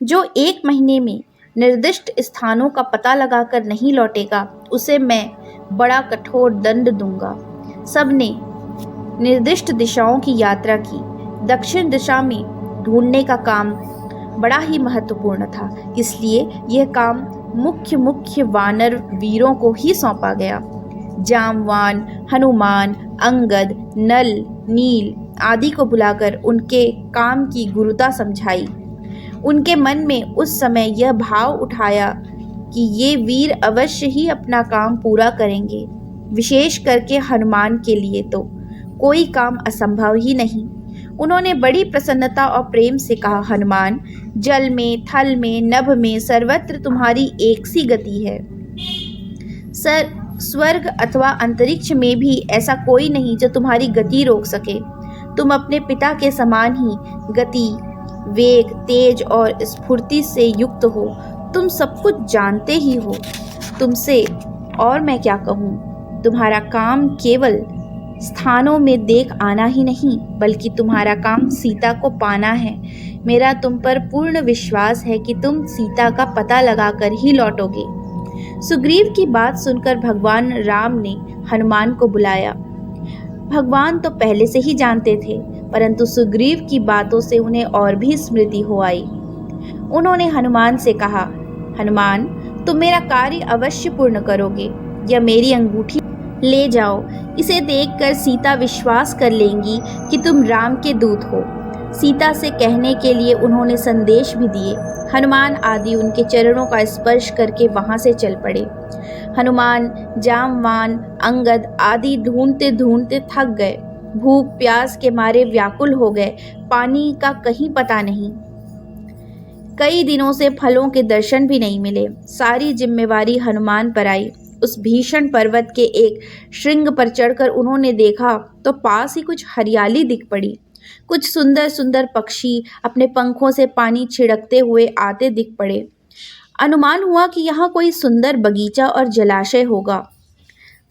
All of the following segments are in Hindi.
जो 1 महीने में निर्दिष्ट स्थानों का पता लगाकर नहीं लौटेगा, उसे मैं बड़ा कठोर दंड दूंगा। सबने निर्दिष्ट दिशाओं की यात्रा की। दक्षिण दिशा में ढूंढने का काम बड़ा ही महत्वपूर्ण था, इसलिए यह काम मुख्य वानर वीरों को ही सौंपा गया। जामवान, हनुमान, अंगद, नल, नील आदि को बुलाकर उनके काम की गुरुता समझाई। उनके मन में उस समय यह भाव उठाया कि ये वीर अवश्य ही अपना काम पूरा करेंगे। विशेष करके हनुमान के लिए तो कोई काम असंभव ही नहीं। उन्होंने बड़ी प्रसन्नता और प्रेम से कहा, हनुमान, जल में, थल में, नभ में सर्वत्र तुम्हारी एक सी गति है। स्वर्ग अथवा अंतरिक्ष में भी ऐसा कोई नहीं जो तुम्हारी गति रोक सके। तुम अपने पिता के समान ही गति, वेग, तेज और स्फूर्ति से युक्त हो। तुम सब कुछ जानते ही हो। तुमसे और मैं क्या कहूँ। तुम्हारा काम केवल स्थानों में देख आना ही नहीं, बल्कि तुम्हारा काम सीता को पाना है। मेरा तुम पर पूर्ण विश्वास है कि तुम सीता का पता लगाकर ही लौटोगे। सुग्रीव की बात सुनकर भगवान राम ने हनुमान को बुलाया। भगवान तो पहले से ही जानते थे, परंतु सुग्रीव की बातों से उन्हें और भी स्मृति हो आई। उन्होंने हनुमान से कहा, हनुमान, तुम मेरा कार्य अवश्य पूर्ण करोगे। यह मेरी अंगूठी ले जाओ। इसे देखकर सीता विश्वास कर लेंगी कि तुम राम के दूत हो। सीता से कहने के लिए उन्होंने संदेश भी दिए। हनुमान आदि उनके चरणों का स्पर्श करके वहां से चल पड़े। हनुमान, जामवान, अंगद आदि ढूंढते ढूंढते थक गए। भूख प्यास के मारे व्याकुल हो गए। पानी का कहीं पता नहीं। कई दिनों से फलों के दर्शन भी नहीं मिले। सारी जिम्मेवारी हनुमान पर आई। उस भीषण पर्वत के एक श्रृंग पर चढ़कर उन्होंने देखा तो पास ही कुछ हरियाली दिख पड़ी। कुछ सुंदर सुंदर पक्षी अपने पंखों से पानी छिड़कते हुए आते दिख पड़े। अनुमान हुआ कि यहाँ कोई सुंदर बगीचा और जलाशय होगा।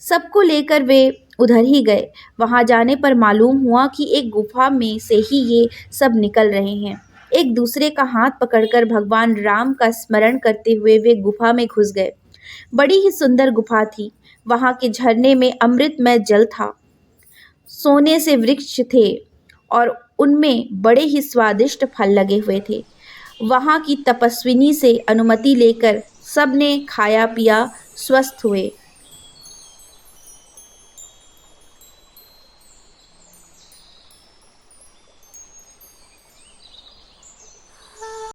सबको लेकर वे उधर ही गए। वहां जाने पर मालूम हुआ कि एक गुफा में से ही ये सब निकल रहे हैं। एक दूसरे का हाथ पकड़कर भगवान राम का स्मरण करते हुए वे गुफा में घुस गए। बड़ी ही सुंदर गुफा थी। वहां के झरने में अमृतमय जल था। सोने से वृक्ष थे और उनमें बड़े ही स्वादिष्ट फल लगे हुए थे। वहां की तपस्विनी से अनुमति लेकर सबने खाया पिया स्वस्थ हुए।